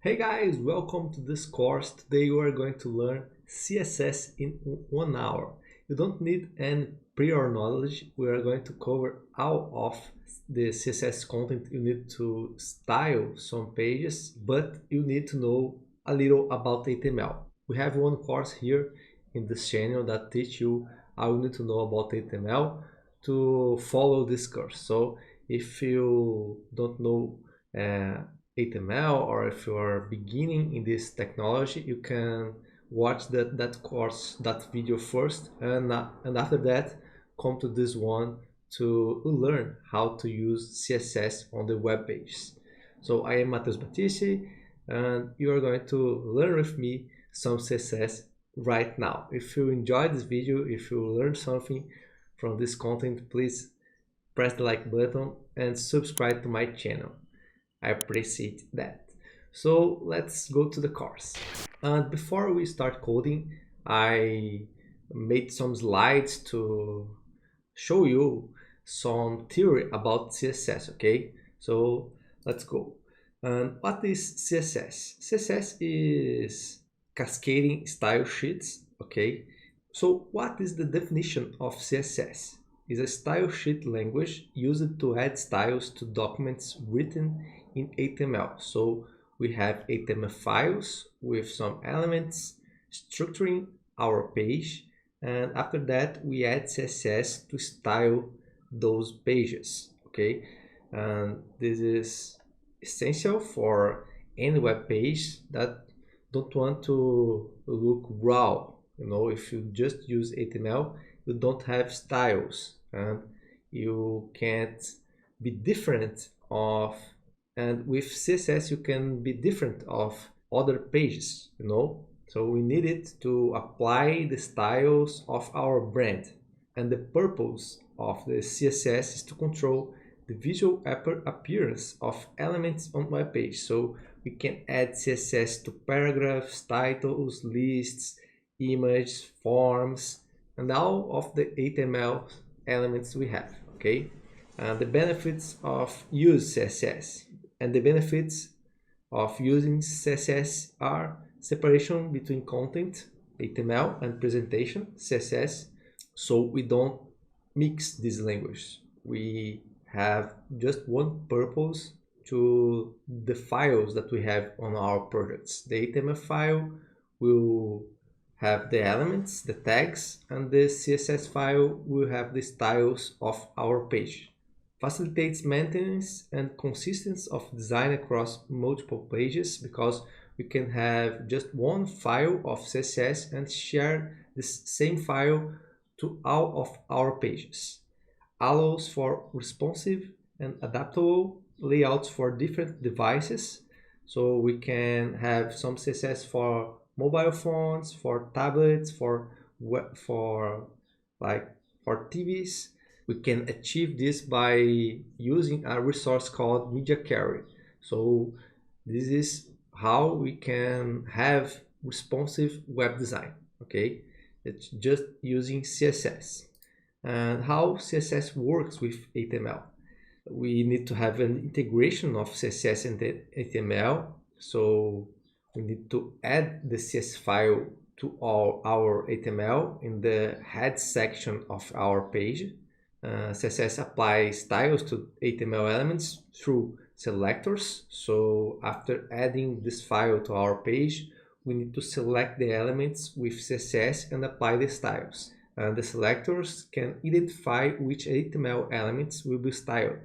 Hey guys, welcome to this course. Today we are going to learn CSS in 1 hour. You don't need any prior knowledge. We are going to cover all of the CSS content you need to style some pages, but you need to know a little about HTML. We have one course here in this channel that teach you how you need to know about HTML to follow this course. So if you don't know HTML, or if you are beginning in this technology, you can watch that course, that video first, and after that come to this one to learn how to use CSS on the web pages. So I am Matheus Battisti, and you are going to learn with me some CSS right now. If you enjoyed this video, if you learned something from this content, please press the like button and subscribe to my channel. I appreciate that. So let's go to the course. And before we start coding, I made some slides to show you some theory about CSS, okay? So let's go. And what is CSS? CSS is cascading style sheets, okay? So what is the definition of CSS? Is a style sheet language used to add styles to documents written in HTML. So we have HTML files with some elements structuring our page, and after that we add CSS to style those pages, okay? And this is essential for any web page that don't want to look raw. If you just use HTML, you don't have styles and you can't be different of, and with CSS you can be different of other pages, so we need it to apply the styles of our brand. And the purpose of the CSS is to control the visual appearance of elements on web page. So we can add CSS to paragraphs, titles, lists, images, forms, and all of the HTML elements we have, okay? The benefits of use CSS, and the benefits of using CSS are separation between content, HTML, and presentation, CSS. So we don't mix these languages. We have just one purpose to the files that we have on our projects. The HTML file will have the elements, the tags, and the CSS file will have the styles of our page. Facilitates maintenance and consistency of design across multiple pages, because we can have just one file of CSS and share this same file to all of our pages. Allows for responsive and adaptable layouts for different devices. So we can have some CSS for mobile phones, for tablets, for TVs. We can achieve this by using a resource called media carrier. So this is how we can have responsive web design, okay? It's just using CSS. And how CSS works with HTML. We need to have an integration of CSS and HTML. So we need to add the CSS file to all our HTML in the head section of our page. CSS applies styles to HTML elements through selectors. So after adding this file to our page, we need to select the elements with CSS and apply the styles. And the selectors can identify which HTML elements will be styled,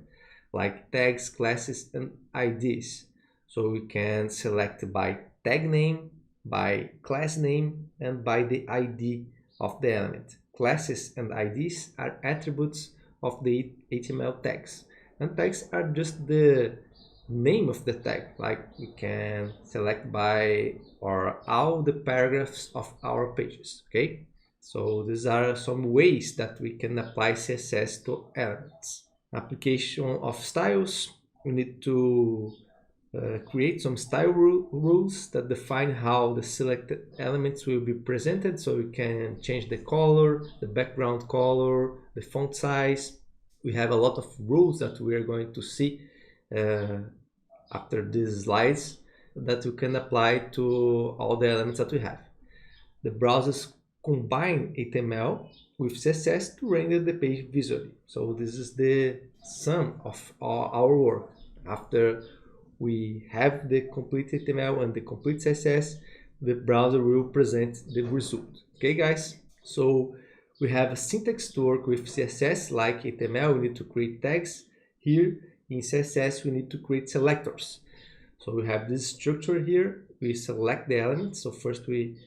like tags, classes, and IDs. So we can select by tag name, by class name, and by the ID of the element. Classes and IDs are attributes of the HTML tags, and tags are just the name of the tag. Like we can select by or all the paragraphs of our pages, okay? So these are some ways that we can apply CSS to elements. Application of styles, we need to create some style rules that define how the selected elements will be presented. So we can change the color, the background color, the font size. We have a lot of rules that we are going to see after these slides. that you can apply to all the elements that we have. The browsers combine HTML with CSS to render the page visually. So this is the sum of our work. After we have the complete HTML and the complete CSS, the browser will present the result. Okay, guys? So we have a syntax to work with CSS. Like HTML, we need to create tags. Here in CSS, we need to create selectors. So we have this structure here. We select the elements. So first we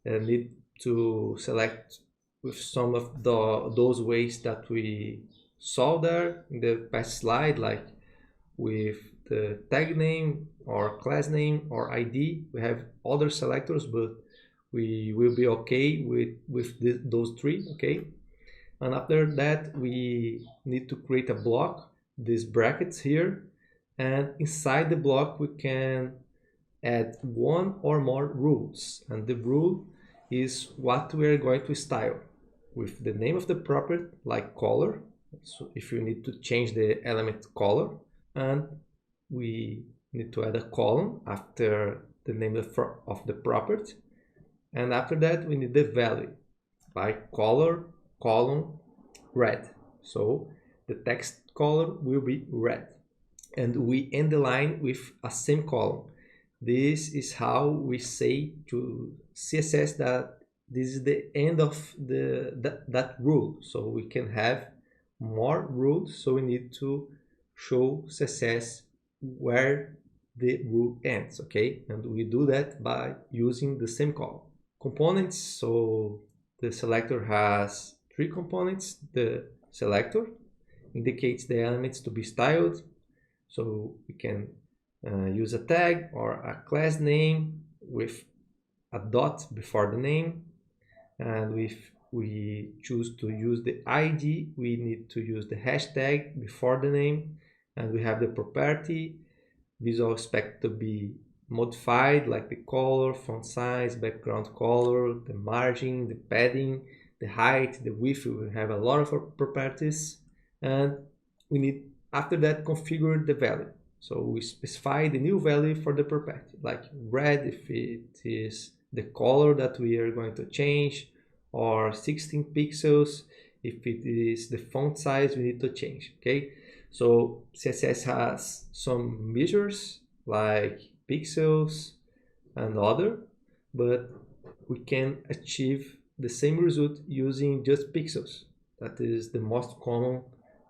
need to select with some of those ways that we saw there in the past slide, like with the tag name or class name or ID. We have other selectors, but we will be okay with those three, okay? And after that, we need to create a block, these brackets here, and inside the block we can add one or more rules, and the rule is what we are going to style with the name of the property, like color. So if you need to change the element color, and we need to add a column after the name of the property, and after that we need the value, like color column red. So the text color will be red, and we end the line with a semicolon. This is how we say to CSS that this is the end of that rule. So we can have more rules, so we need to show CSS where the rule ends, okay? And we do that by using the semicolon. Components, so the selector has three components. The selector indicates the elements to be styled, so we can use a tag or a class name with a dot before the name, and if we choose to use the ID, we need to use the hashtag before the name, and we have the property visual spec to be modified, like the color, font size, background color, the margin, the padding, the height, the width. We have a lot of properties, and we need after that configure the value. So we specify the new value for the property, like red if it is the color that we are going to change, or 16 pixels if it is the font size we need to change, okay? So CSS has some measures like pixels and other, but we can achieve the same result using just pixels. That is the most common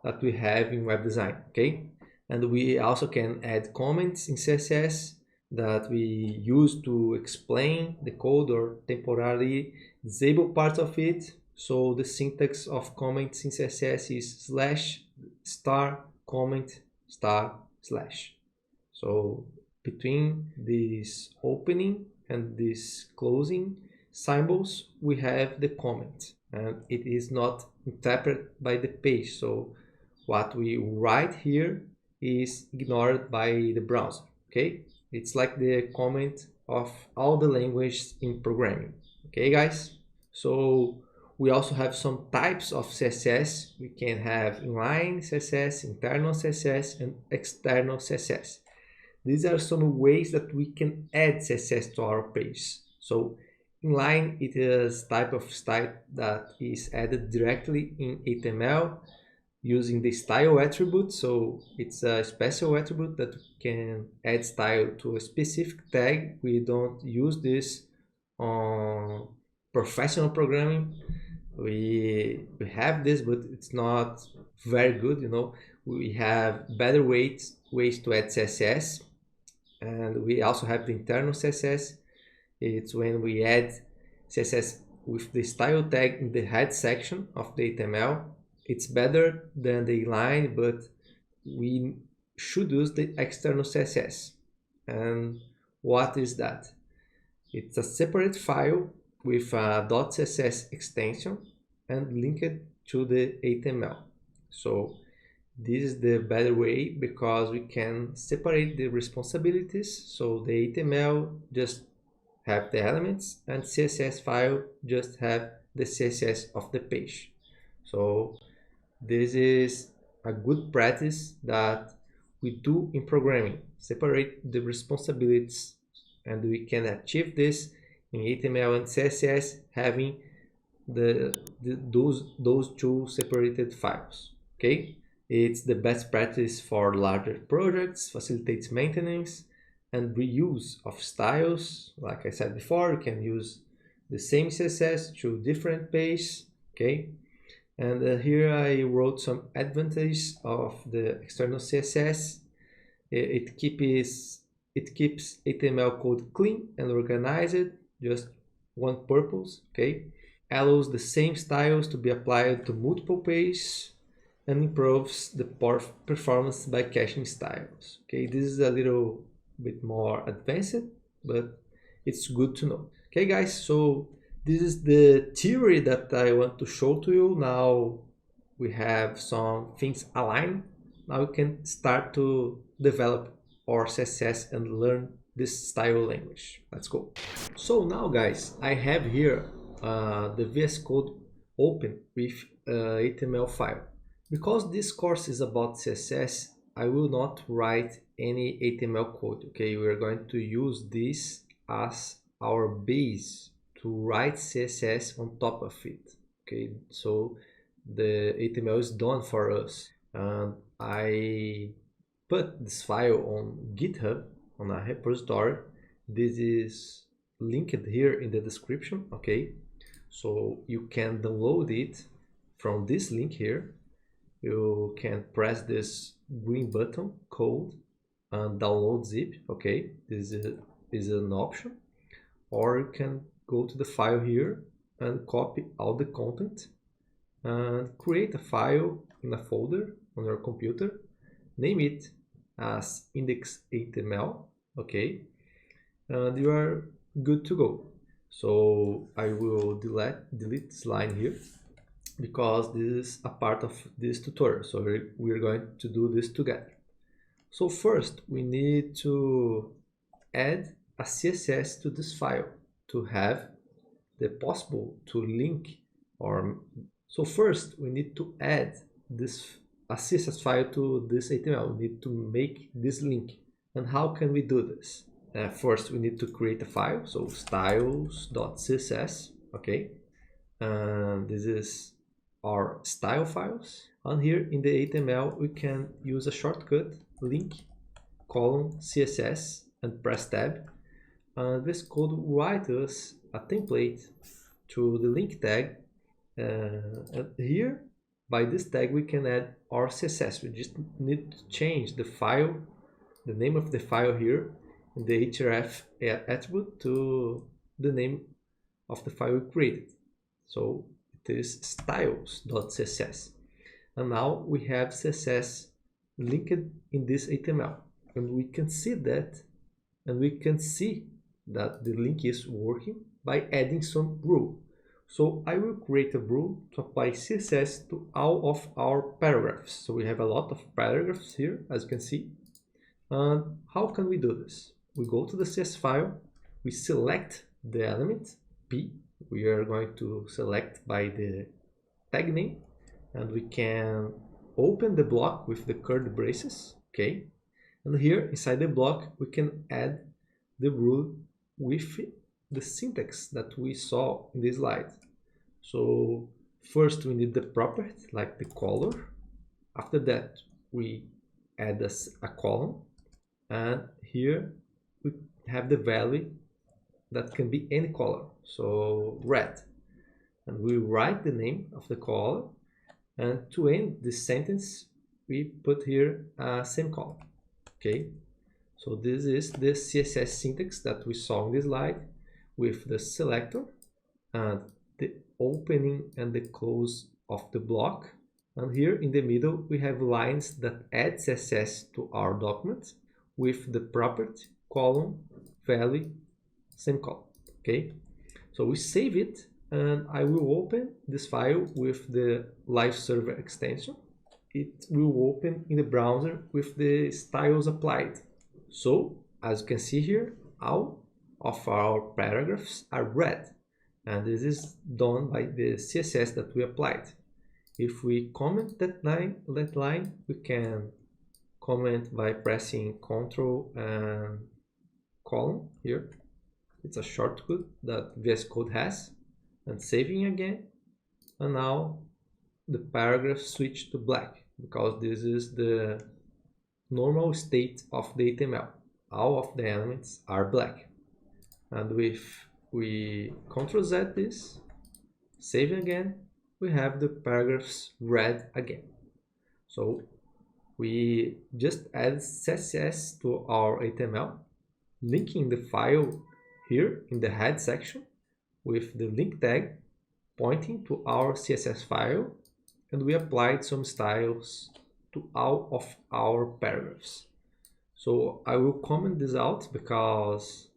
that we have in web design, okay? And we also can add comments in CSS that we use to explain the code or temporarily disable parts of it. So the syntax of comments in CSS is slash star comment star slash. So between this opening and this closing symbols, we have the comment, and it is not interpreted by the page. So what we write here is ignored by the browser, okay? It's like the comment of all the languages in programming, okay, guys? So we also have some types of CSS. We can have inline CSS, internal CSS, and external CSS. These are some ways that we can add CSS to our page. So inline, it is type of style that is added directly in HTML using the style attribute. So it's a special attribute that can add style to a specific tag. We don't use this on professional programming. We have this, but it's not very good, you know. We have better ways to add CSS, and we also have the internal CSS. It's when we add CSS with the style tag in the head section of the HTML. It's better than the inline, but we should use the external CSS. And what is that? It's a separate file with a .css extension and linked to the HTML. So this is the better way because we can separate the responsibilities. So the HTML just have the elements and CSS file just have the CSS of the page. So this is a good practice that we do in programming. Separate the responsibilities and we can achieve this in HTML and CSS having those two separated files. Okay, it's the best practice for larger projects, facilitates maintenance and reuse of styles. Like I said before, you can use the same CSS to different pages. Okay, and here I wrote some advantages of the external CSS. It keeps HTML code clean and organized, just one purpose. Okay, allows the same styles to be applied to multiple pages, and improves the performance by caching styles. Okay, this is a little bit more advanced, but it's good to know. Okay guys, so this is the theory that I want to show to you. Now we have some things aligned. Now we can start to develop our CSS and learn this style language. Let's go. So now guys, I have here the VS Code open with HTML file. Because this course is about CSS, I will not write any HTML code. Okay, we are going to use this as our base to write CSS on top of it. Okay, so the HTML is done for us. And I put this file on GitHub on a repository. This is linked here in the description. Okay, so you can download it from this link here. You can press this green button, code, and download zip. Okay, this is an option. Or you can go to the file here and copy all the content and create a file in a folder on your computer. Name it as index.html. Okay, and you are good to go. So I will delete this line here, because this is a part of this tutorial, so we're going to do this together. So first we need to add a CSS to this file to have the possible to link, or so first we need to add a CSS file to this HTML. We need to make this link. And how can we do this? First we need to create a file, so styles.css. okay, and this is our style files. And here in the HTML we can use a shortcut, link colon CSS, and press tab, and this code will write us a template to the link tag, and here by this tag we can add our CSS. We just need to change the file, the name of the file here in the href attribute to the name of the file we created. So it is styles.css, and now we have CSS linked in this HTML, and we can see that, the link is working by adding some rule. So I will create a rule to apply CSS to all of our paragraphs. So we have a lot of paragraphs here, as you can see. And how can we do this? We go to the CSS file, we select the element P. We are going to select by the tag name, and we can open the block with the curly braces. Okay, and here inside the block we can add the rule with the syntax that we saw in this slide. So first we need the property, like the color. After that we add a column, and here we have the value that can be any color, so red, and we write the name of the color, and to end this sentence we put here a semicolon. Okay, so this is the CSS syntax that we saw in this slide, with the selector and the opening and the close of the block, and here in the middle we have lines that add CSS to our document with the property, column, value, semicolon. Okay, so we save it, and I will open this file with the live server extension. It will open in the browser with the styles applied. So as you can see here, all of our paragraphs are red, and this is done by the CSS that we applied. If we comment that line, we can comment by pressing Ctrl and column here, It's a shortcut that VS Code has, and saving again, and now the paragraph switched to black because this is the normal state of the HTML. All of the elements are black. And if we Ctrl Z this, save again, we have the paragraphs red again. So we just add CSS to our HTML, linking the file here in the head section with the link tag pointing to our CSS file, and we applied some styles to all of our paragraphs. So I will comment this out because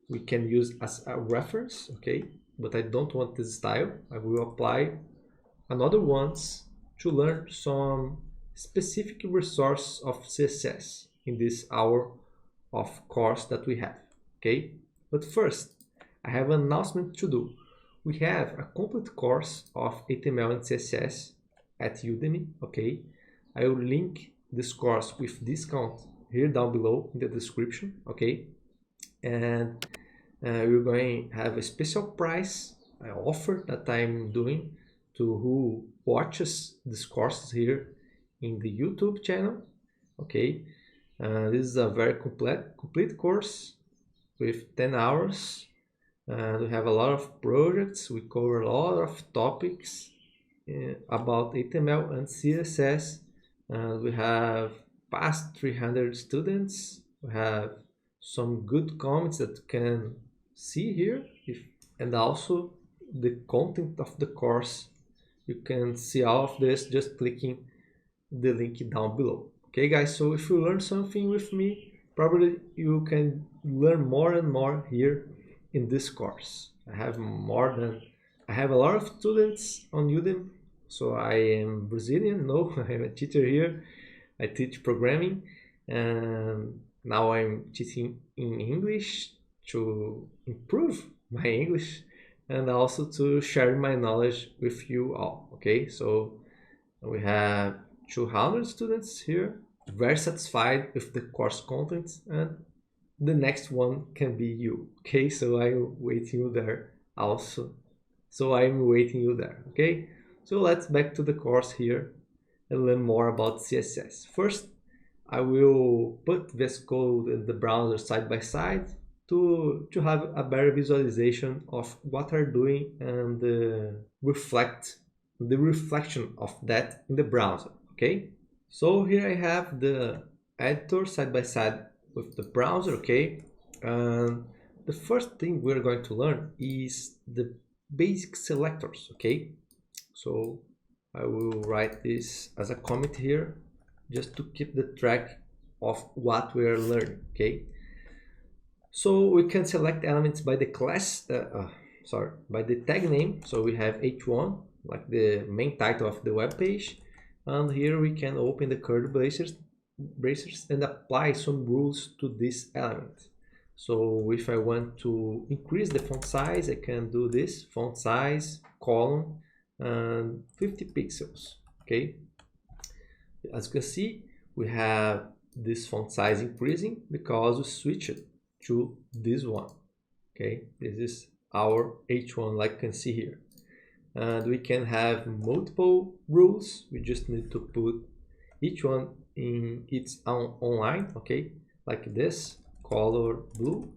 we can use as a reference, okay? But I don't want this style. I will apply another ones to learn some specific resource of CSS in this hour of course that we have, okay? But first, I have an announcement to do. We have a complete course of HTML and CSS at Udemy, okay? I will link this course with discount here down below in the description, okay? And we're going to have a special price offer that I'm doing to who watches this course here in the YouTube channel, okay? This is a very complete course with 10 hours. And we have a lot of projects. We cover a lot of topics about HTML and CSS. We have past 300 students. We have some good comments that you can see here, and also the content of the course. You can see all of this just clicking the link down below. Okay guys, so if you learn something with me, probably you can learn more and more here in this course. I have a lot of students on Udemy. So I am Brazilian, no, I'm a teacher here. I teach programming, and now I'm teaching in English to improve my English and also to share my knowledge with you all. Okay, so we have 200 students here, very satisfied with the course contents, and the next one can be you. Okay, so I'm waiting you there also. Okay, so let's back to the course here and learn more about CSS. First, I will put VS Code and the browser side by side to have a better visualization of what are doing and the reflection of that in the browser. Okay, so here I have the editor side by side with the browser. Okay, the first thing we're going to learn is the basic selectors. Okay, so I will write this as a comment here just to keep the track of what we are learning. Okay, so we can select elements by the class by the tag name. So we have h1, like the main title of the web page, and here we can open the curly braces and apply some rules to this element. So if I want to increase the font size, I can do this font size column and 50 pixels. Okay, as you can see, we have this font size increasing because we switched to this one. Okay, this is our H1, like you can see here. And we can have multiple rules. We just need to put each one in its own line. Okay, like this, color blue.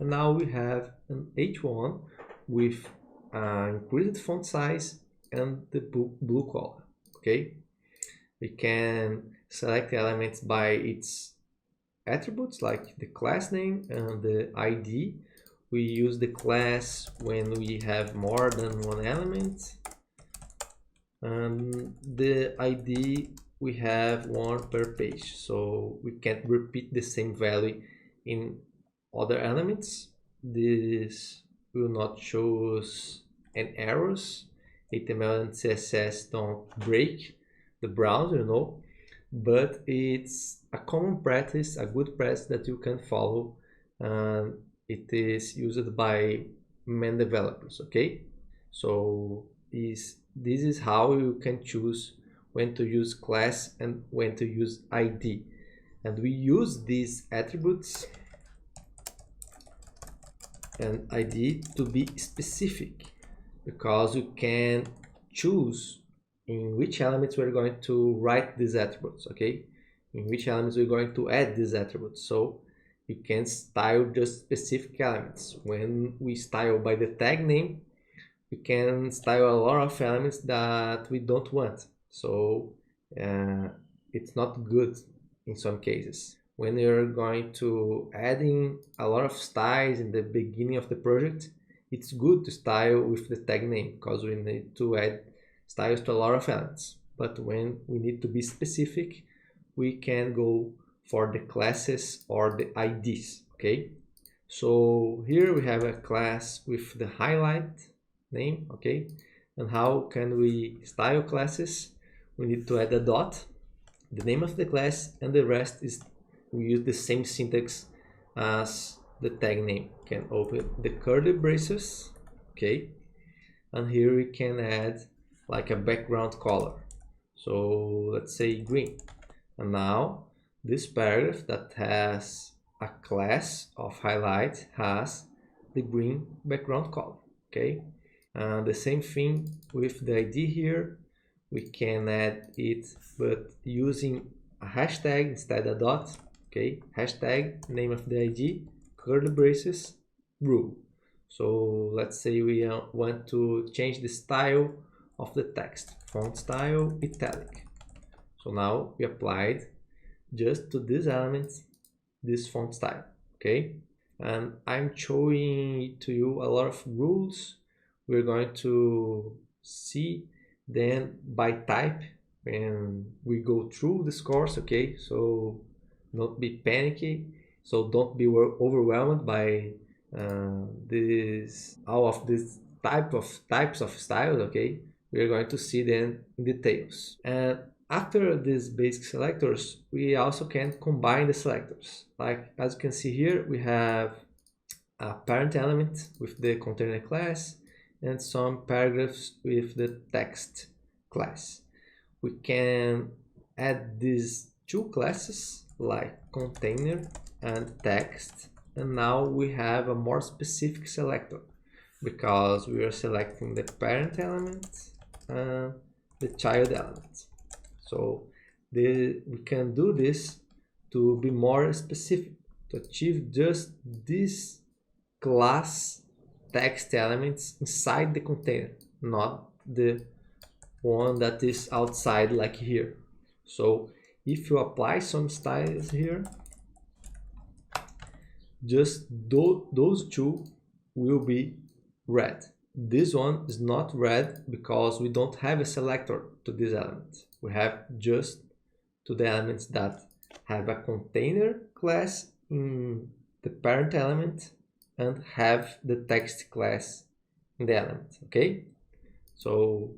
And now we have an H1 with increased font size and the blue color. Okay, we can select elements by its attributes, like the class name and the ID. We use the class when we have more than one element, and the ID we have one per page, so we can't repeat the same value in other elements. This will not show us any errors. HTML and CSS don't break the browser, you know, but it's a common practice, a good practice that you can follow, and it is used by many developers. Okay, so this is how you can choose when to use class and when to use ID, and we use these attributes and ID to be specific, because you can choose in which elements we're going to write these attributes, okay? In which elements we're going to add these attributes. So you can style just specific elements. When we style by the tag name, we can style a lot of elements that we don't want. So it's not good in some cases. When you're going to adding a lot of styles in the beginning of the project, it's good to style with the tag name, because we need to add styles to a lot of elements. But when we need to be specific, we can go for the classes or the IDs, okay? So here we have a class with the highlight name, okay? And how can we style classes? We need to add a dot, the name of the class, and the rest is we use the same syntax as the tag name. We can open the curly braces, okay? And here we can add like a background color. So let's say green. And now this paragraph that has a class of highlight has the green background color, okay? The same thing with the ID here. We can add it, but using a hashtag instead of a dot, okay? Hashtag, name of the ID, curly braces, rule. So let's say we want to change the style of the text, font style, italic. So now we applied just to these elements this font style, okay? And I'm showing to you a lot of rules we're going to see then by type when we go through this course, okay? So don't be panicky, so don't be overwhelmed by all of these types of styles, okay? We are going to see them in details. And after these basic selectors, we also can combine the selectors. Like as you can see here, we have a parent element with the container class and some paragraphs with the text class. We can add these two classes like container and text, and now we have a more specific selector because we are selecting the parent element and the child element. So we can do this to be more specific, to achieve just this class text elements inside the container, not the one that is outside like here. So if you apply some styles here, just those two will be red. This one is not red because we don't have a selector to this element. We have just to the elements that have a container class in the parent element and have the text class in the element, okay? So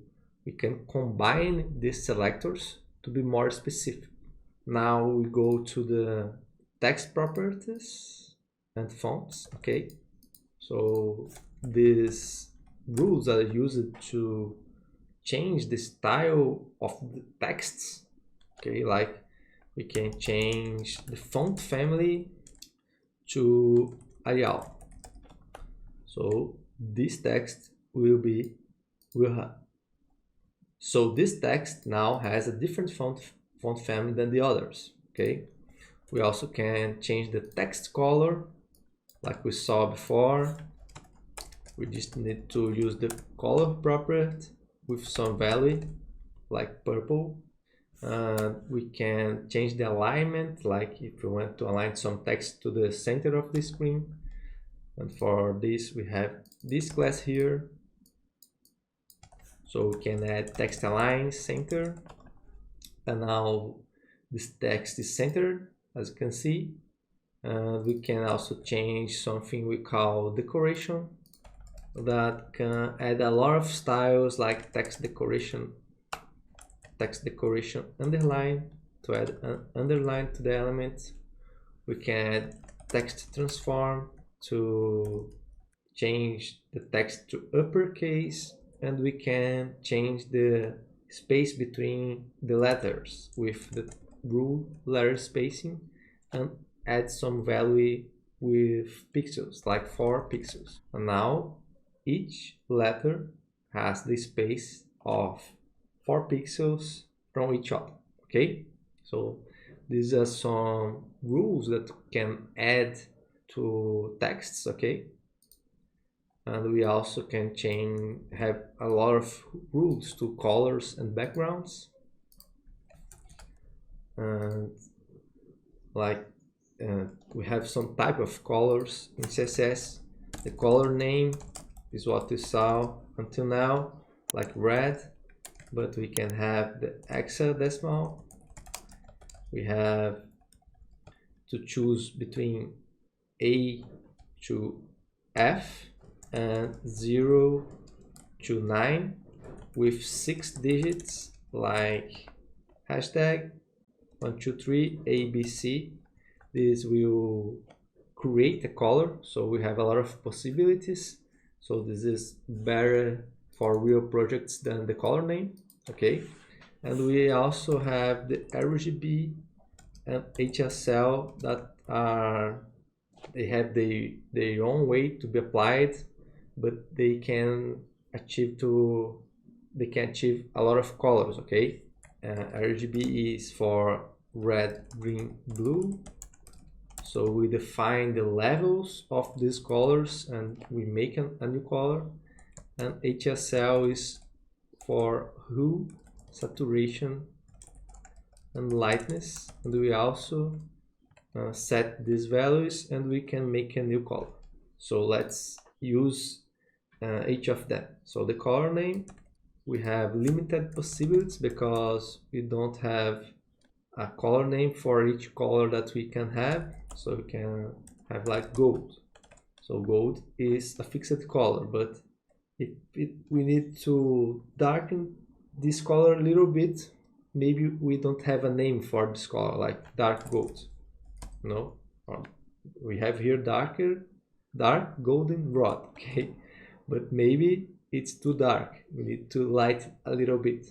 we can combine these selectors to be more specific. Now we go to the text properties and fonts, okay? So these rules are used to change the style of the texts, okay? Like we can change the font family to Arial. So this text so this text now has a different font family than the others, okay? We also can change the text color like we saw before. We just need to use the color property with some value like purple. We can change the alignment, like if we want to align some text to the center of the screen. And for this we have this class here. So we can add text align center, and now this text is centered, as you can see. We can also change something we call decoration that can add a lot of styles like text decoration underline to add an underline to the element. We can add text transform to change the text to uppercase, and we can change the space between the letters with the rule letter spacing and add some value with pixels, like 4 pixels. And now each letter has the space of 4 pixels from each other. Okay, so these are some rules that can add to texts. Okay, and we also can have a lot of rules to colors and backgrounds, and like we have some type of colors in CSS. The color name is what we saw until now, like red, but we can have the hexadecimal. We have to choose between A to F and 0 to 9 with 6 digits, like hashtag 123 ABC. This will create a color, so we have a lot of possibilities. So this is better for real projects than the color name. Okay, and we also have the RGB and HSL that they have their own way to be applied, but they can achieve a lot of colors. Okay, RGB is for red, green, blue. So we define the levels of these colors and we make a new color. And HSL is for hue, saturation, and lightness. And we also set these values and we can make a new color. So let's use each of them. So the color name, we have limited possibilities because we don't have a color name for each color that we can have. So we can have like gold. So gold is a fixed color, but if we need to darken this color a little bit, maybe we don't have a name for this color, like dark gold. No, we have here dark golden rod. Okay, but maybe it's too dark. We need to light a little bit,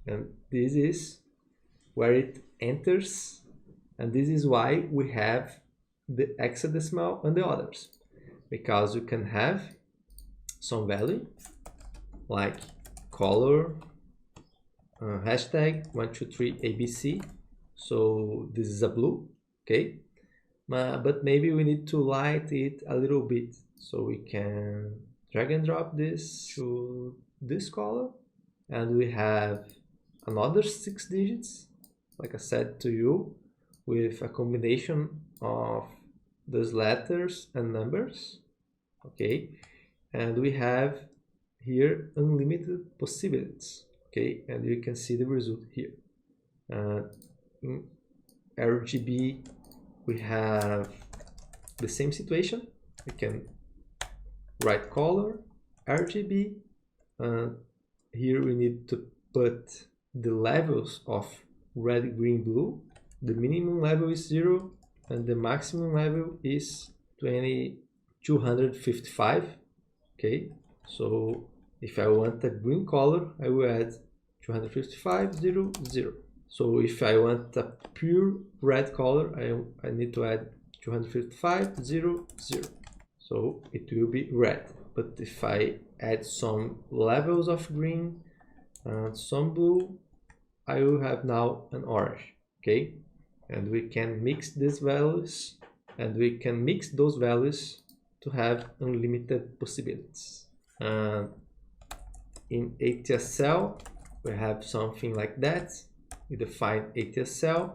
and this is where it enters, and this is why we have the hexadecimal and the others, because you can have some value like color hashtag 123 ABC. So this is a blue. Okay, but maybe we need to light it a little bit, so we can drag and drop this to this color, and we have another 6 digits, like I said to you, with a combination of those letters and numbers. Okay, and we have here unlimited possibilities. Okay, and you can see the result here. In RGB we have the same situation. We can write color RGB, and here we need to put the levels of red, green, blue. The minimum level is 0 and the maximum level is 255. Okay, so if I want a green color, I will add 255, 0, 0. So if I want a pure red color, I need to add 255, 0, 0. So it will be red. But if I add some levels of green and some blue, I will have now an orange. Okay, and we can mix these values, and we can mix those values to have unlimited possibilities. In ATSL, we have something like that. We define ATSL,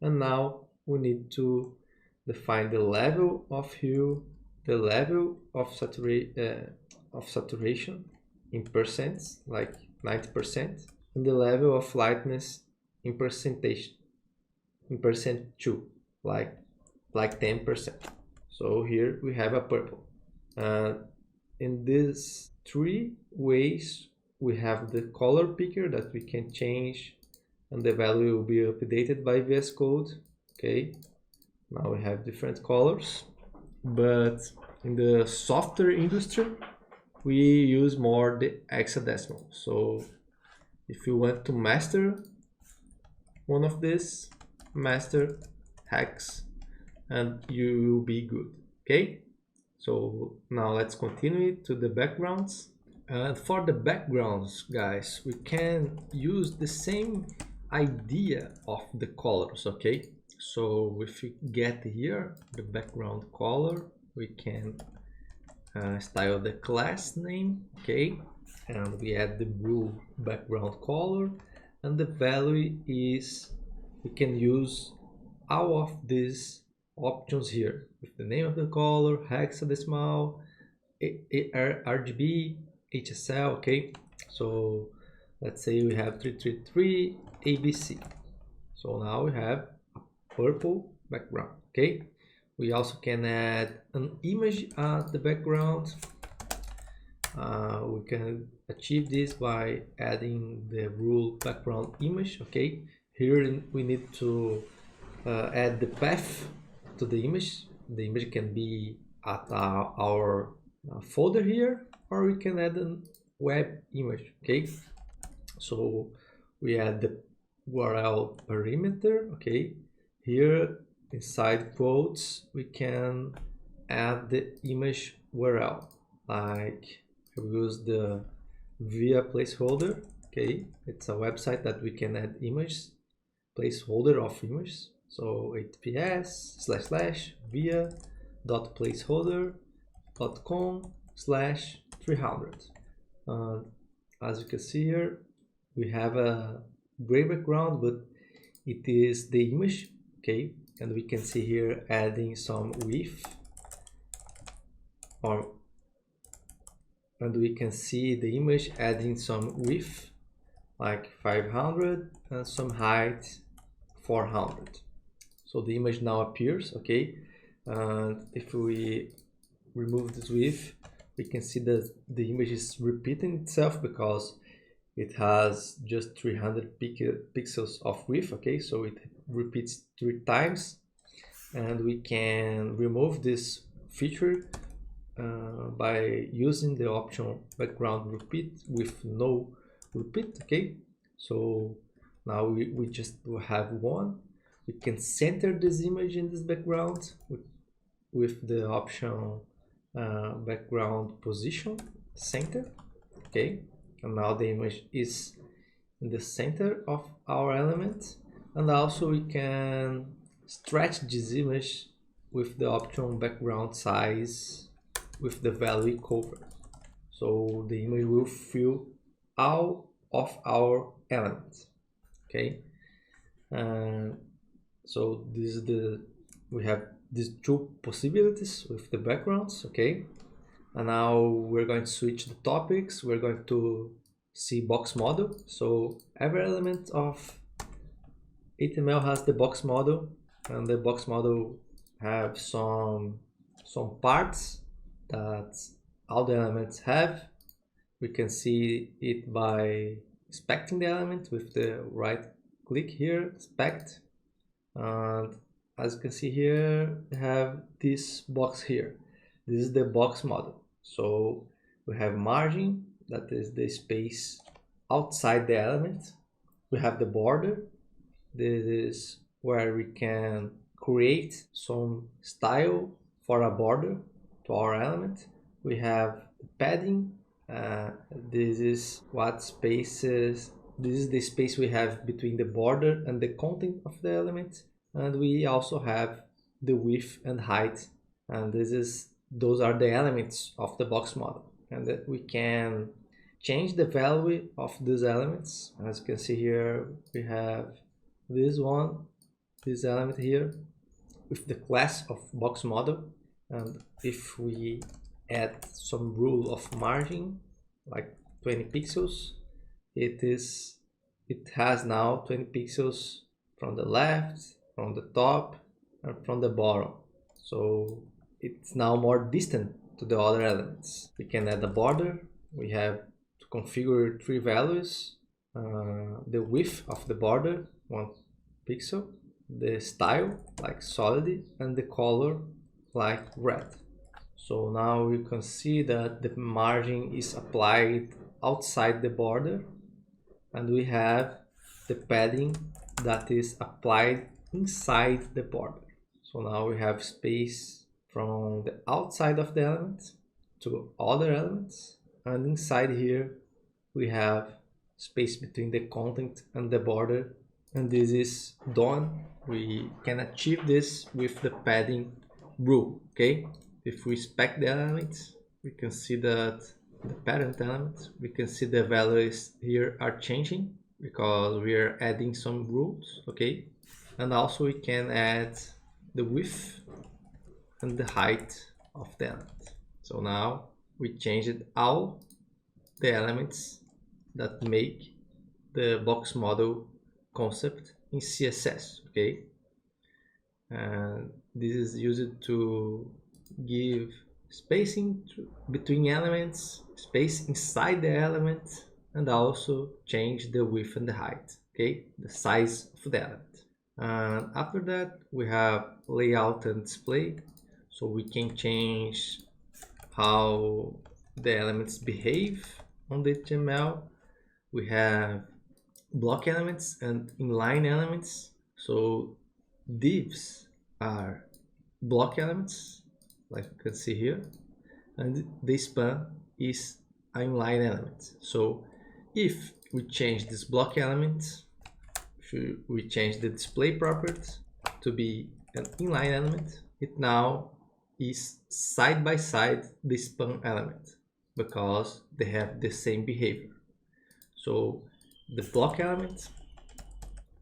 and now we need to define the level of hue, the level of saturation in percent, like 90%, and the level of lightness in percentage, in percent too, like 10%. So here we have a purple. In these 3 ways, we have the color picker that we can change, and the value will be updated by VS Code. Okay, now we have different colors, but in the software industry, we use more the hexadecimal. So if you want to master one of these, master hex, and you will be good. Okay, so now let's continue to the backgrounds. And for the backgrounds, guys, we can use the same idea of the colors. Okay, so if we get here the background color, we can style the class name. Okay, and we add the blue background color, and the value is, we can use all of these options here with the name of the color, hexadecimal, RGB, HSL. Okay, so let's say we have 333 ABC. So now we have a purple background. Okay, we also can add an image at the background. We can achieve this by adding the rule background image. Okay, here we need to add the path to the image. The image can be at our folder here, or we can add a web image. Okay, so we add the URL perimeter. Okay, here inside quotes we can add the image URL, like we use the via placeholder. Okay, it's a website that we can add image placeholder of images. So https via placeholder.com/300. As you can see here, we have a gray background, but it is the image. Okay, and we can see here adding some width, and we can see the image adding some width like 500 and some height 400. So the image now appears. Okay, and if we remove this width, we can see that the image is repeating itself because it has just 300 pixels of width. Okay, so it repeats 3 times, and we can remove this feature by using the option background repeat with no repeat. Okay, so now we just have one. We can center this image in this background with the option background position center. Okay, and now the image is in the center of our element. And also we can stretch this image with the option background size with the value covered. So the image will fill all of our elements. Okay, so this is we have these 2 possibilities with the backgrounds. Okay, and now we're going to switch the topics. We're going to see box model. So every element of HTML has the box model, and the box model have some parts that all the elements have. We can see it by inspecting the element with the right click here, inspect, and as you can see here, we have this box here. This is the box model. So we have margin, that is the space outside the element. We have the border. This is where we can create some style for a border to our element. We have padding. This is what spaces. This is the space we have between the border and the content of the element. And we also have the width and height, and those are the elements of the box model. And that we can change the value of these elements. As you can see here, we have this element here with the class of box model. And if we add some rule of margin, like 20 pixels, it has now 20 pixels from the left, from the top, and from the bottom. So it's now more distant to the other elements. We can add a border. We have to configure 3 values: the width of the border, 1 pixel, the style, like solid, and the color, like red. So now you can see that the margin is applied outside the border, and we have the padding that is applied inside the border. So now we have space from the outside of the element to other elements, and inside here we have space between the content and the border, and this is done. We can achieve this with the padding rule. Okay, if we spec the elements, we can see that the parent element, we can see the values here are changing because we are adding some rules. Okay, and also we can add the width and the height of the element. So now we changed all the elements that make the box model concept in CSS. Okay, and this is used to give spacing between elements, space inside the element, and also change the width and the height. Okay, the size of the element. And after that we have layout and display, so we can change how the elements behave on the HTML. We have block elements and inline elements. So divs are block elements, like you can see here, and the span is an inline element. So if we change this block element, if we change the display property to be an inline element, it now is side by side the span element because they have the same behavior. So the block element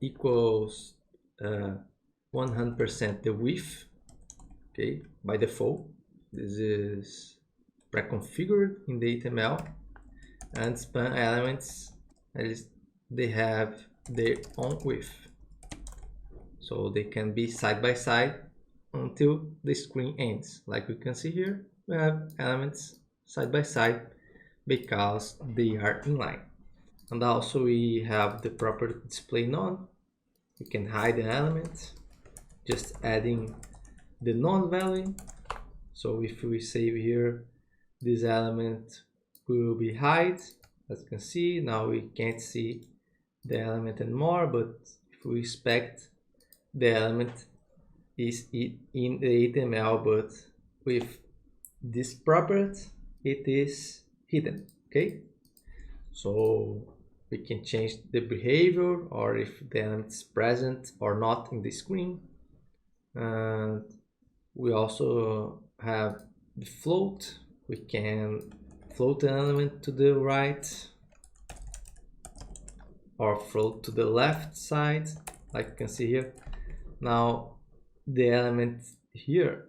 equals 100% the width. Okay, by default this is pre-configured in the HTML, and span elements, they have their own width, so they can be side by side until the screen ends. Like we can see here, we have elements side by side because they are inline. And also we have the property display none. We can hide the element just adding the none value. So if we save here, this element will be hide. As you can see, now we can't see the element anymore, but if we inspect, the element is in the HTML, but with this property it is hidden. Okay, so we can change the behavior, or if the element is present or not in the screen. And we also have the float. We can float an element to the right or float to the left side, like you can see here. Now the element here,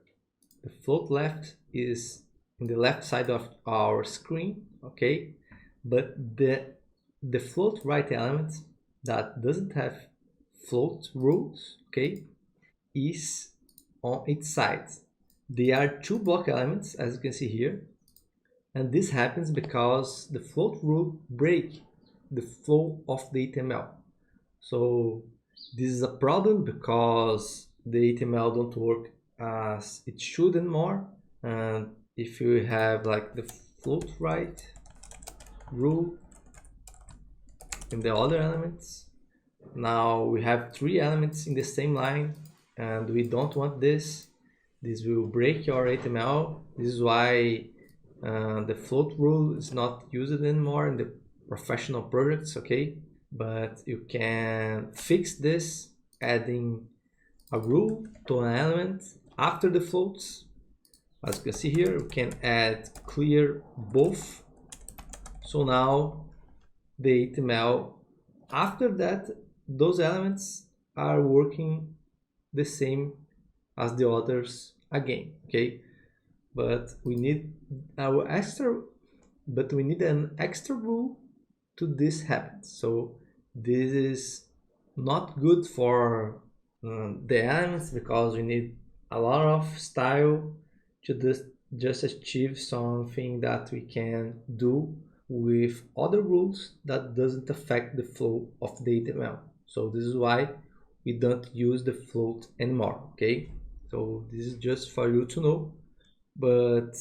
the float left, is in the left side of our screen. Okay, but the float right element that doesn't have float rules, okay, is on its side. They are two block elements, as you can see here, and this happens because the float rule break the flow of the HTML. So this is a problem because the HTML don't work as it should anymore. And if you have like the float right rule in the other elements, now we have three elements in the same line, and we don't want this. This will break your HTML. This is why the float rule is not used anymore in the professional projects. Okay, but you can fix this adding a rule to an element after the floats. As you can see here, you can add clear both. So now the HTML after that, those elements are working the same as the others again. Okay, but we need an extra rule to this happen. So this is not good for the elements, because we need a lot of style to just achieve something that we can do with other rules that doesn't affect the flow of the HTML. So this is why we don't use the float anymore. Okay, so this is just for you to know, but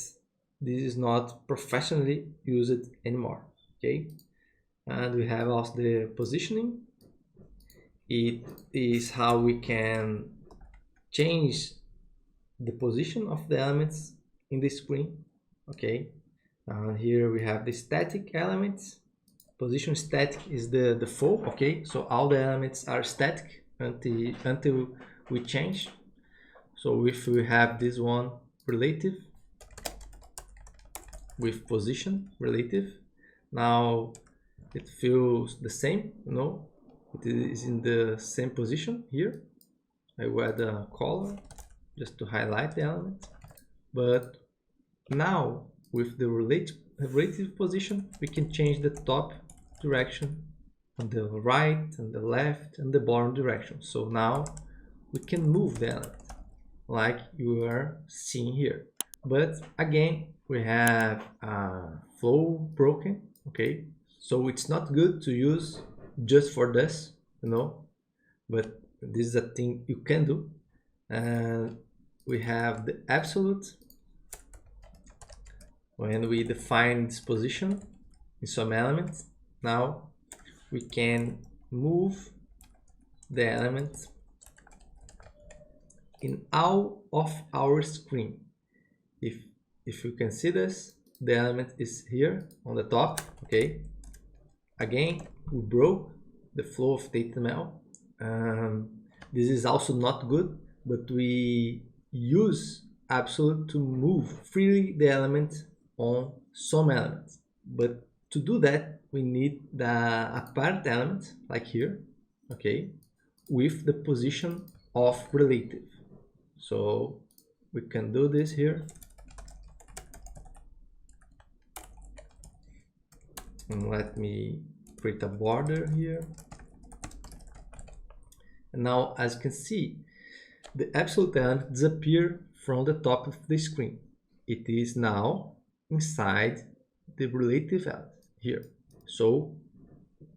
this is not professionally used anymore. Okay, and we have also the positioning. It is how we can change the position of the elements in the screen. Okay, and here we have the static elements. Position static is the default. Okay, so all the elements are static until we change. So if we have this one relative with position relative, now it feels the same. No, it is in the same position here. I will add a color just to highlight the element. But now with the relative position, we can change the top direction and the right and the left and the bottom direction. So now we can move the element like you are seeing here. But again, we have a flow broken. Okay, so it's not good to use just for this, but this is a thing you can do. And we have the absolute. When we define this position in some element, now we can move the element in all of our screen. If you can see this, the element is here on the top. Okay, again, we broke the flow of the HTML. This is also not good, but we use absolute to move freely the element on some elements. But to do that, we need the apart element, like here, okay, with the position of relative. So we can do this here. And let me create a border here. And now, as you can see, the absolute element disappeared from the top of the screen. It is now inside the relative element here. So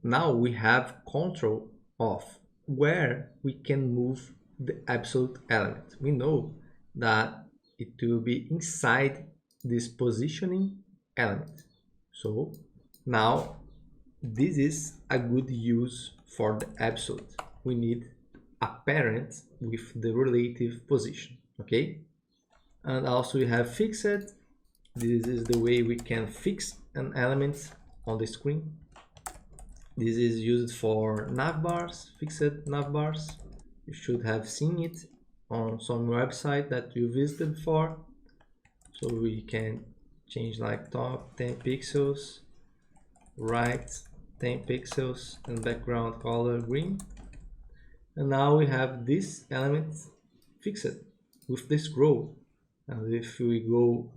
now we have control of where we can move the absolute element. We know that it will be inside this positioning element. So now this is a good use for the absolute. We need a parent with the relative position. Okay, and also we have fixed. This is the way we can fix an element on the screen. This is used for navbars, fixed navbars. You should have seen it on some website that you visited before. So we can change like top 10 pixels, right 10 pixels, and background color green. And now we have this element fixed with the scroll. And if we go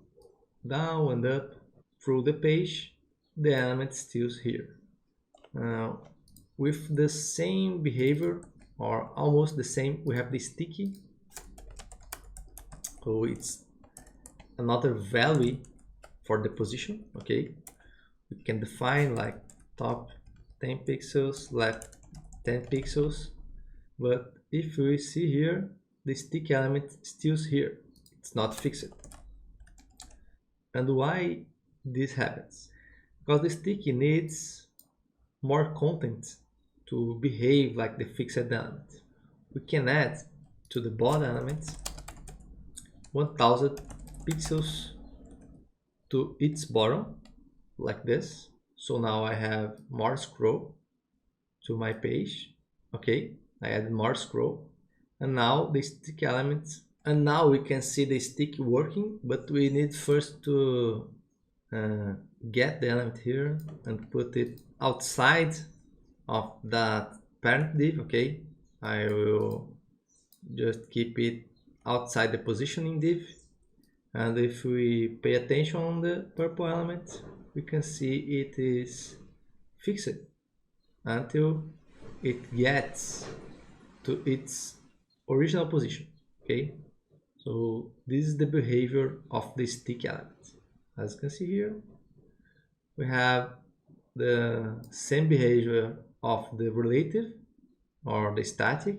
down and up through the page, the element still here. Now, with the same behavior, or almost the same, we have the sticky. So it's another value for the position. Okay, we can define like top 10 pixels, left 10 pixels. But if we see here, the sticky element still here. It's not fixed. And why this happens? Because the sticky needs more content to behave like the fixed element. We can add to the bottom element 1000 pixels to its bottom, like this. So now I have more scroll to my page. Okay, I added more scroll, and now the sticky element, and now we can see the stick working, but we need first to get the element here and put it outside of that parent div. Okay, I will just keep it outside the positioning div, and if we pay attention on the purple element, we can see it is fixed until it gets to its original position. Okay, so this is the behavior of the stick element. As you can see here, we have the same behavior of the relative or the static,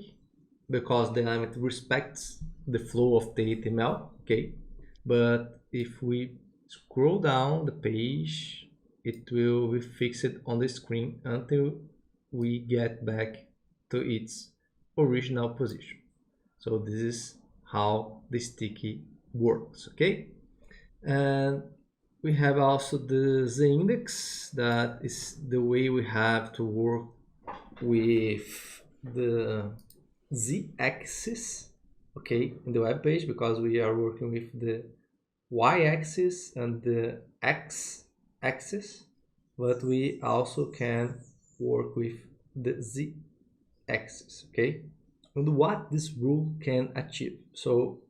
because the element respects the flow of the HTML. Okay, but if we scroll down the page, it will be fixed on the screen until we get back to its original position. So this is how the sticky works, okay? And we have also the z-index. That is the way we have to work with the z-axis, okay, in the web page, because we are working with the y-axis and the x-axis, but we also can work with the z-axis, okay? And what this rule can achieve. So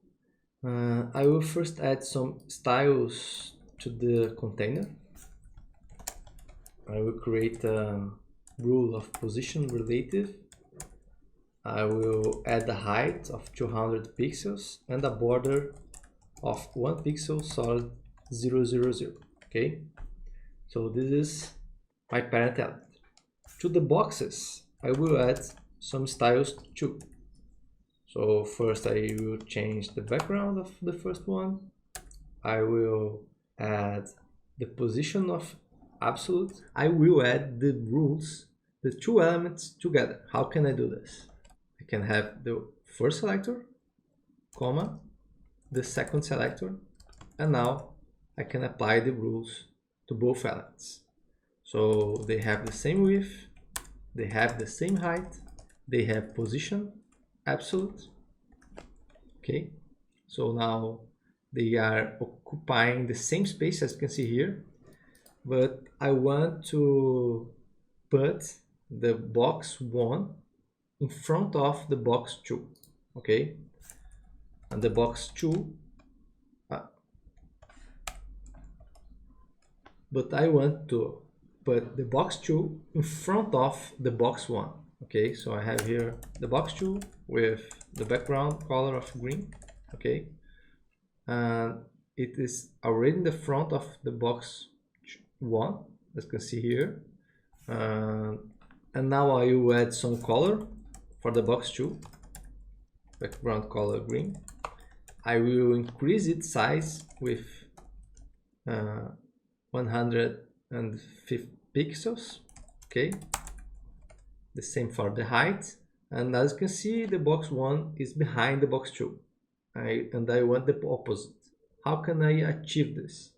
I will first add some styles to the container. I will create a rule of position relative. I will add a height of 200 pixels and a border of 1 pixel solid 000. Okay, so this is my parent element. To the boxes, I will add some styles too. So first I will change the background of the first one. I will add the position of absolute. I will add the rules, the two elements together. How can I do this? I can have the first selector, comma, the second selector, and now I can apply the rules to both elements. So they have the same width, they have the same height, they have position, absolute. Okay, so now they are occupying the same space as you can see here, but I want to put the box 1 in front of the box 2, okay? And the box 2, but I want to put the box 2 in front of the box 1, okay? So I have here the box 2 with the background color of green, okay? And it is already in the front of the box 1, as you can see here. And now I will add some color for the box 2, background color green. I will increase its size with 150 pixels, okay? The same for the height. And as you can see, the box 1 is behind the box 2. And I want the opposite. How can I achieve this?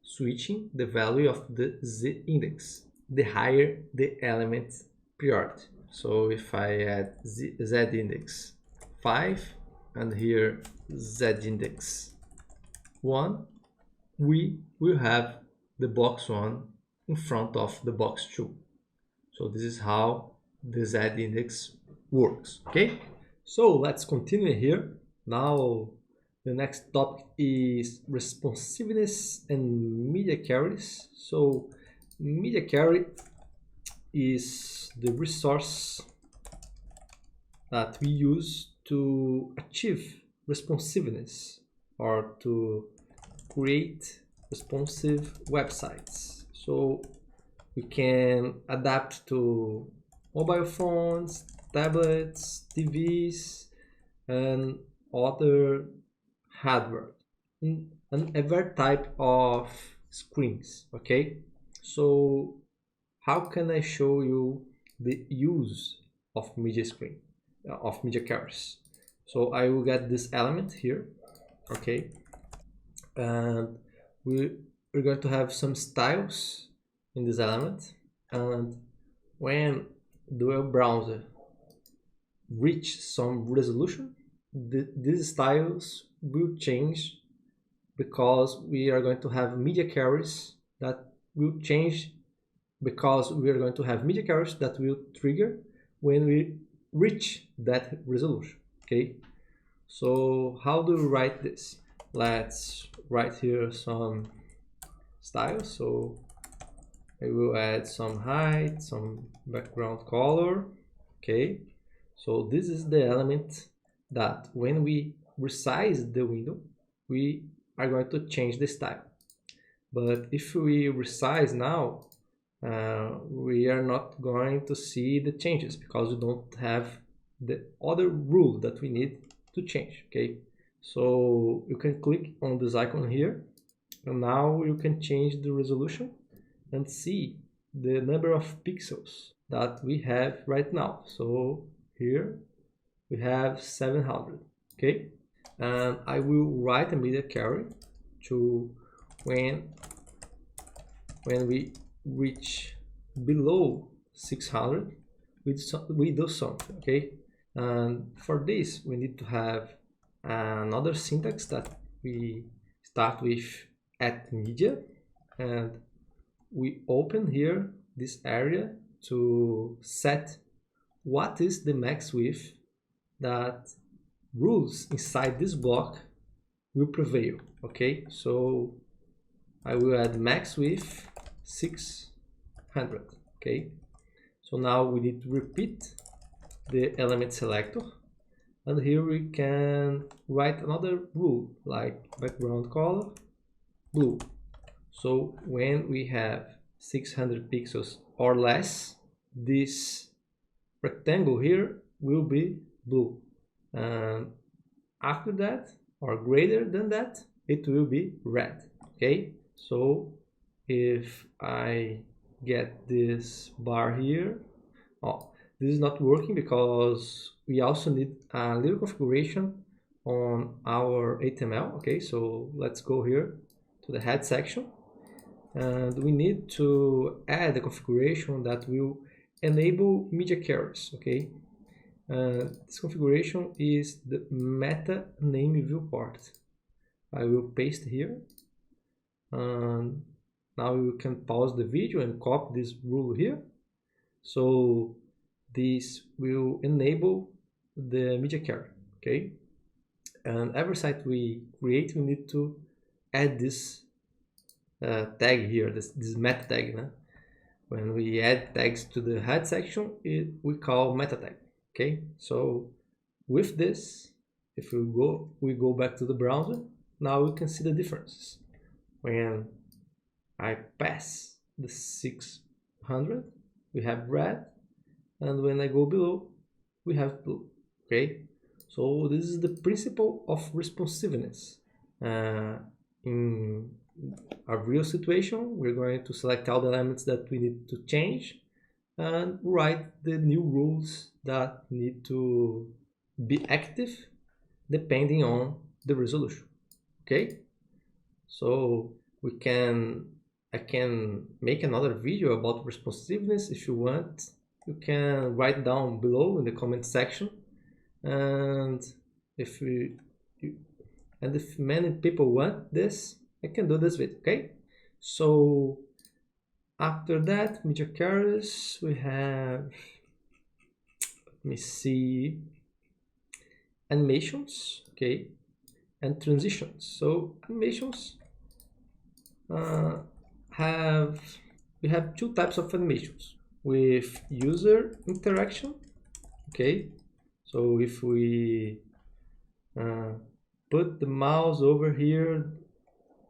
Switching the value of the z-index. The higher the element priority. So if I add z-index 5 and here z-index 1, we will have the box 1 in front of the box 2. So this is how the z-index works, okay? So let's continue here. Now the next topic is responsiveness and media carries. So media carry is the resource that we use to achieve responsiveness or to create responsive websites. So we can adapt to mobile phones, tablets, TVs, and other hardware, and every type of screens, okay? So how can I show you the use of media screen, of media carriers? So I will get this element here, okay? And we're going to have some styles in this element, and when the web browser reach some resolution, these styles will change, because we are going to have media carriers that will change, because we are going to have media carriers that will trigger when we reach that resolution, okay? So how do we write this? Let's write here some styles. So I will add some height, some background color, okay? So this is the element that when we resize the window, we are going to change the style. But if we resize now, we are not going to see the changes, because we don't have the other rule that we need to change, okay? So you can click on this icon here, and now you can change the resolution and see the number of pixels that we have right now. So here we have 700, okay? and I will write a media carry to when we reach below 600 we do something, okay? And for this we need to have another syntax that we start with at media, and we open here this area to set what is the max width that rules inside this block will prevail, okay? So I will add max width 600, okay? So now we need to repeat the element selector, and here we can write another rule like background color blue. So when we have 600 pixels or less, this rectangle here will be blue, and after that or greater than that it will be red, okay? So if I get this bar here, oh, this is not working because we also need a little configuration on our HTML, okay? So let's go here to the head section, and we need to add a configuration that will enable media carriers, okay? This configuration is the meta name viewport. I will paste here, and now you can pause the video and copy this rule here. So this will enable the media carrier, okay? And every site we create, we need to add this tag here, this meta tag. When we add tags to the head section, we call meta tag. Okay, so with this, if we go back to the browser, now we can see the differences. When I pass the 600, we have red, and when I go below, we have blue. Okay, so this is the principle of responsiveness. In a real situation, we're going to select all the elements that we need to change and write the new rules that need to be active depending on the resolution. Okay, so I can make another video about responsiveness. If you want, you can write down below in the comment section, and if many people want this, I can do this video. Okay, so after that, media carriers, we have, let me see, animations, okay, and transitions. So animations we have two types of animations with user interaction, okay? So if we put the mouse over here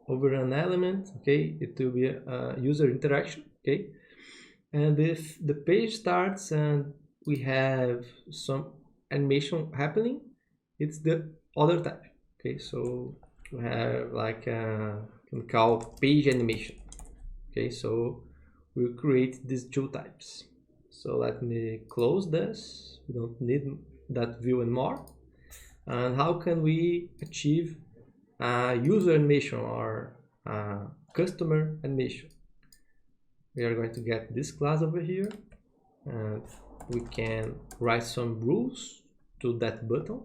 over an element, okay, it will be a user interaction, okay? And if the page starts and we have some animation happening, it's the other type, okay? So we have like can call page animation, okay? So we'll create these two types. So let me close this. We don't need that view anymore. And how can we achieve user animation or customer animation? We are going to get this class over here, and we can write some rules to that button,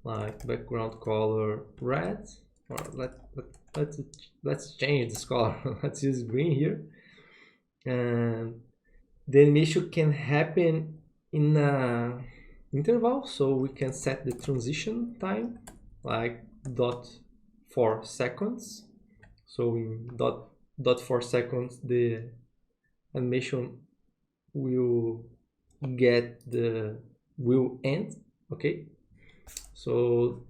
like background color red, or let's change this color. Let's use green here, and the animation can happen in a interval, so we can set the transition time like 0.4 seconds. So in 0.4 seconds the animation will end, okay? So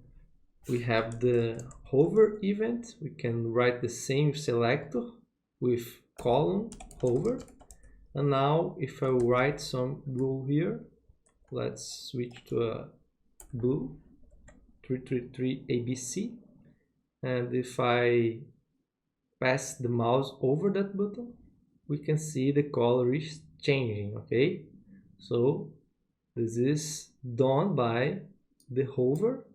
we have the hover event. We can write the same selector with column hover, and now if I write some rule here, let's switch to a blue 333 ABC, and if I pass the mouse over that button, we can see the color is changing, okay? So this is done by the hover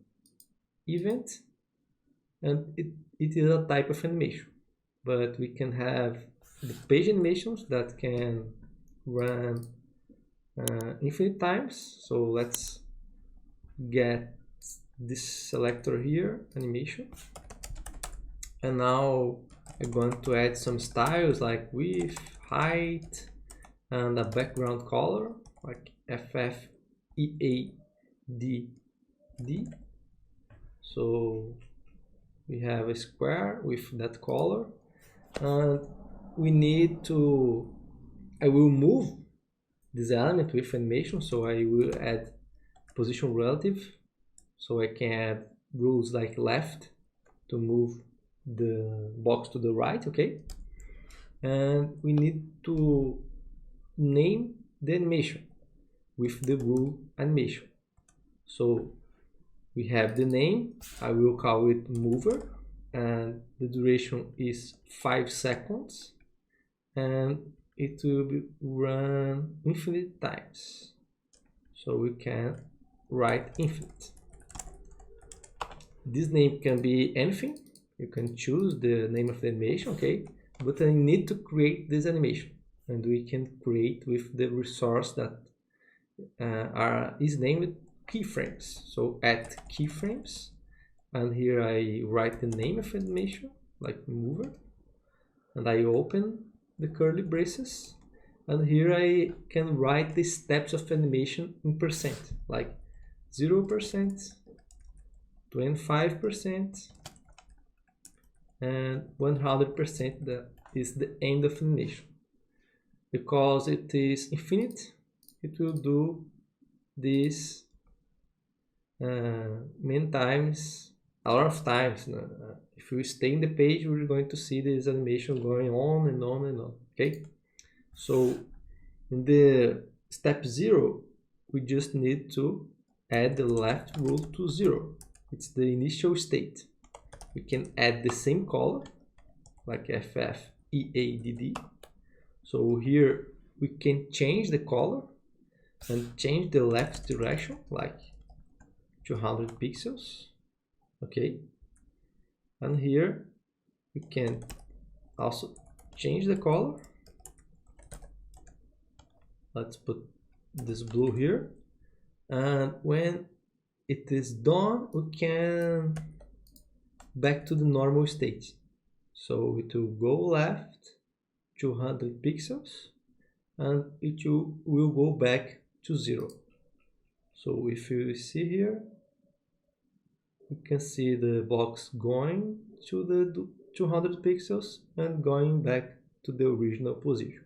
event, and it is a type of animation. But we can have the page animations that can run infinite times. So let's get this selector here, animation, and now I'm going to add some styles like width, height, and a background color like FFEADD. So we have a square with that color, and we need to, I will move this element with animation, so I will add position relative, so I can add rules like left to move the box to the right, okay? And we need to name the animation with the rule animation. So we have the name, I will call it mover, and the duration is 5 seconds, and it will be run infinite times. So we can write infinite. This name can be anything. You can choose the name of the animation, okay? But I need to create this animation, and we can create with the resource that is named keyframes. So add keyframes, and here I write the name of animation like mover, and I open the curly braces, and here I can write the steps of animation in percent, like 0%, 25%, and 100%. That is the end of animation. Because it is infinite, it will do this many times, a lot of times. If we stay in the page, we're going to see this animation going on and on and on, okay? So in the step 0, we just need to add the left rule to 0. It's the initial state. We can add the same color, like FFEADD. So here we can change the color and change the left direction, like 200 pixels, okay? And here we can also change the color. Let's put this blue here, and when it is done, we can back to the normal state. So it will go left 200 pixels, and it will go back to 0. So if you see here, you can see the box going to the 200 pixels and going back to the original position.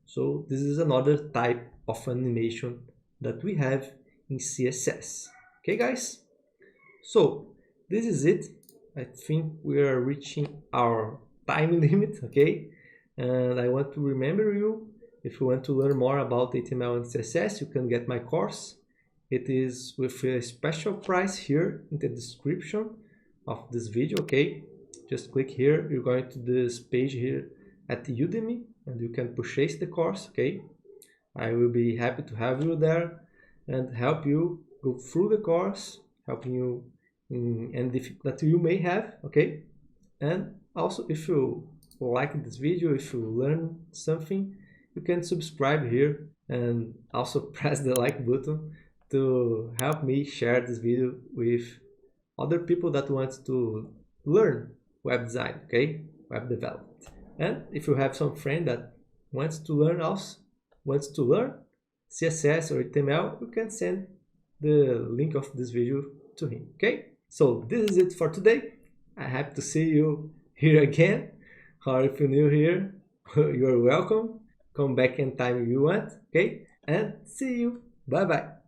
So this is another type of animation that we have in CSS. Okay, guys? So this is it. I think we are reaching our time limit, okay? And I want to remember you, if you want to learn more about HTML and CSS, you can get my course. It is with a special price here in the description of this video, okay? Just click here, you're going to this page here at Udemy, and you can purchase the course, okay? I will be happy to have you there and help you go through the course, helping you in any difficulty that you may have, okay? And also, if you like this video, if you learn something, you can subscribe here and also press the like button to help me share this video with other people that want to learn web design, okay? Web development. And if you have some friend that wants to learn CSS or HTML, you can send the link of this video to him, okay? So this is it for today. I hope to see you here again, or if you're new here, you're welcome. Come back anytime you want, okay? And see you. Bye bye.